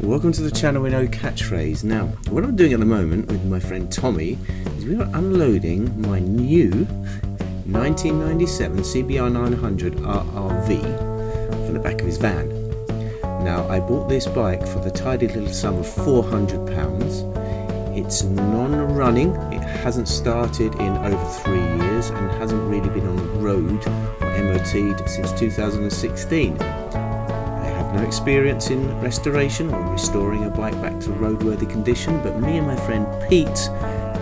Welcome to the channel with no catchphrase. Now, what I'm doing at the moment with my friend Tommy is we are unloading my new 1997 CBR900RRV from the back of his van. Now, I bought this bike for the tidy little sum of £400. It's non-running, it hasn't started in over 3 years and hasn't really been on the road or MOT'd since 2016. No experience in restoration or restoring a bike back to roadworthy condition, but me and my friend Pete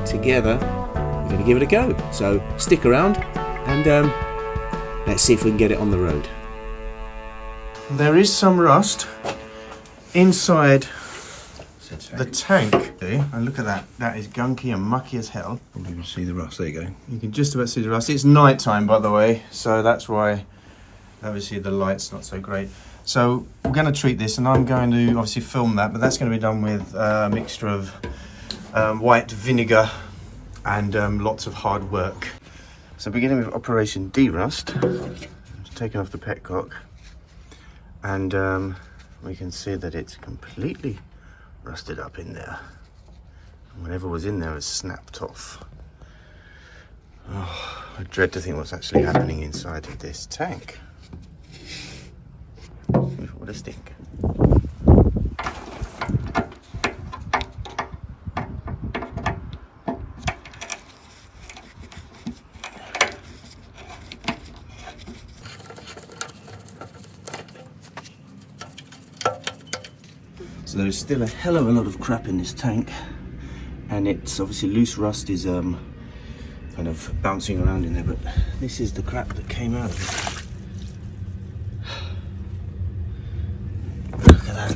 together we're going to give it a go. So stick around and let's see if we can get it on the road. There is some rust inside the tank, and look at that, that is gunky and mucky as hell. You can see the rust, there you go. You can just about see the rust. It's night time, by the way, so that's why obviously the light's not so great. So we're going to treat this, and I'm going to obviously film that, but that's going to be done with a mixture of white vinegar and lots of hard work. So beginning with Operation De-Rust, taking off the petcock, and we can see that it's completely rusted up in there. And whatever was in there has snapped off. Oh, I dread to think what's actually happening inside of this tank. What a stink. So there's still a hell of a lot of crap in this tank, and it's obviously loose rust is kind of bouncing around in there, but this is the crap that came out of it. Look at that.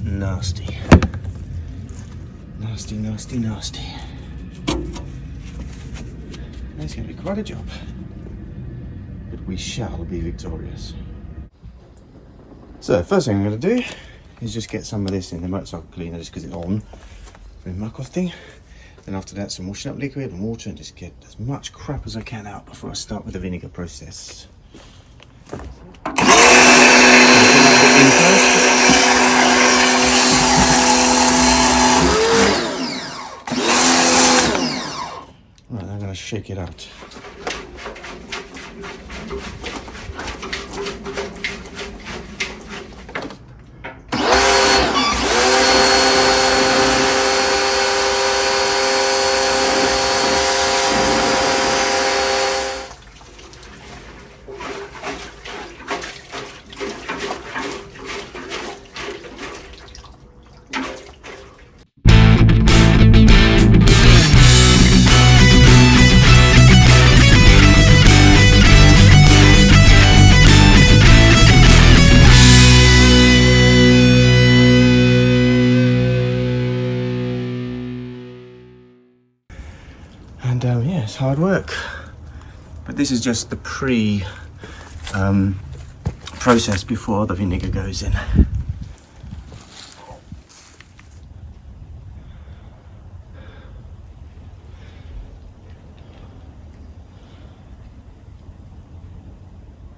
Nasty. Nasty, nasty, nasty. That's going to be quite a job. But we shall be victorious. So, first thing I'm going to do is just get some of this in the motorcycle cleaner just because it's on. The muck off thing. Then after that, some washing up liquid and water, and just get as much crap as I can out before I start with the vinegar process. Right, I'm going to shake it out. And yeah, it's hard work, but this is just the process before the vinegar goes in.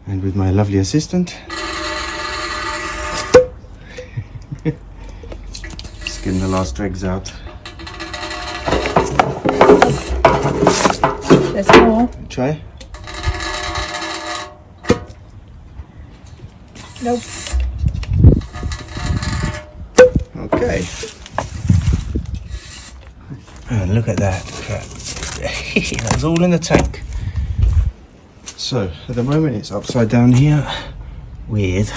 And with my lovely assistant, just getting the last dregs out. There's more. Try. Nope. Okay. And look at that crap. That's all in the tank. So at the moment it's upside down here with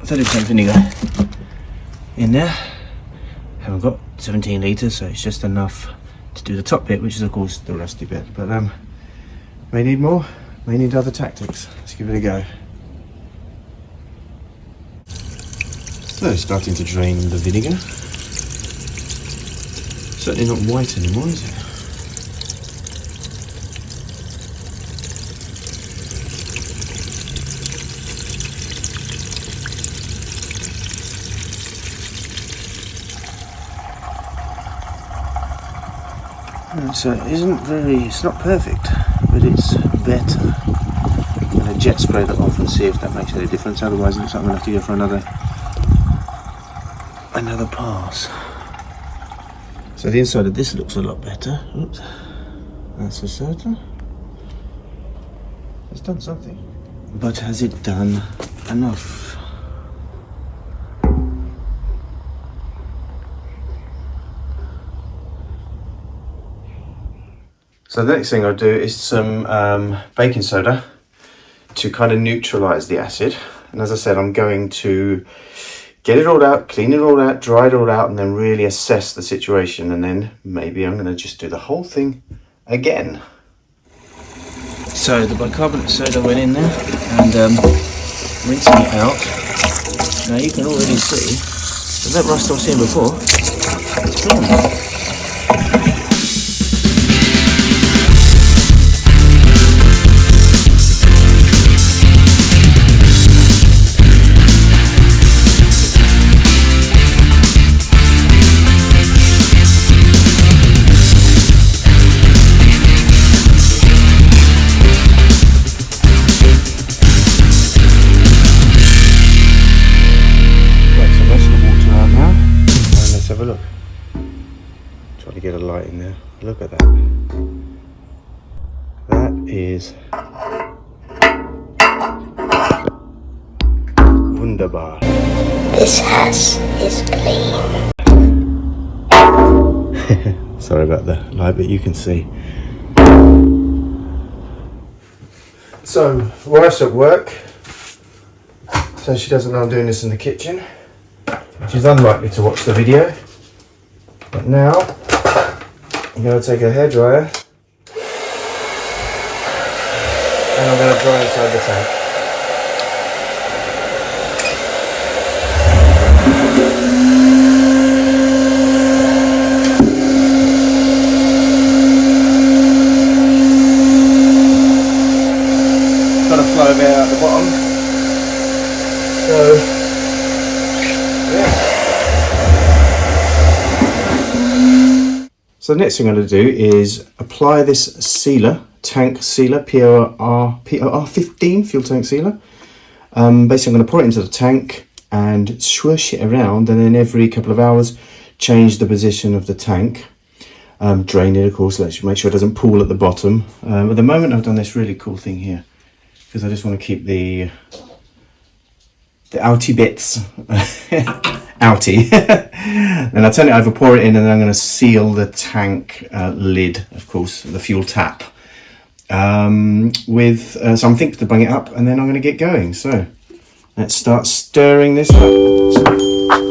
30% vinegar in there. Haven't got 17 litres, so it's just enough to do the top bit, which is of course the rusty bit, but may need more, may need other tactics. Let's give it a go. So starting to drain the vinegar. Certainly not white anymore, is it? So it isn't very, it's not perfect, but it's better. I'm going to jet spray that off and see if that makes any difference. Otherwise, it looks like I'm going to have to go for another pass. So the inside of this looks a lot better. Oops, that's for certain. It's done something. But has it done enough? So the next thing I'll do is some baking soda to kind of neutralize the acid. And as I said, I'm going to get it all out, clean it all out, dry it all out, and then really assess the situation. And then maybe I'm going to just do the whole thing again. So the bicarbonate soda went in there and rinsing it out. Now you can already see that rust I was seeing before, it's gone. Get a light in there. Look at that. That is wunderbar. This house is clean. Sorry about the light, but you can see. So, wife's at work, so she doesn't know I'm doing this in the kitchen. She's unlikely to watch the video, but now I'm going to take a hairdryer and I'm going to dry inside the tank. Got a flow of air at the bottom. So, yeah. So the next thing I'm going to do is apply this sealer, tank sealer, POR15 fuel tank sealer. Basically I'm going to pour it into the tank and swoosh it around, and then every couple of hours change the position of the tank. Drain it, of course, let's make sure it doesn't pool at the bottom. At the moment I've done this really cool thing here, because I just want to keep the outy bits outy. Then I turn it over, pour it in, and then I'm going to seal the tank lid, of course, the fuel tap. So I'm thinking to bring it up, and then I'm going to get going. So let's start stirring this up.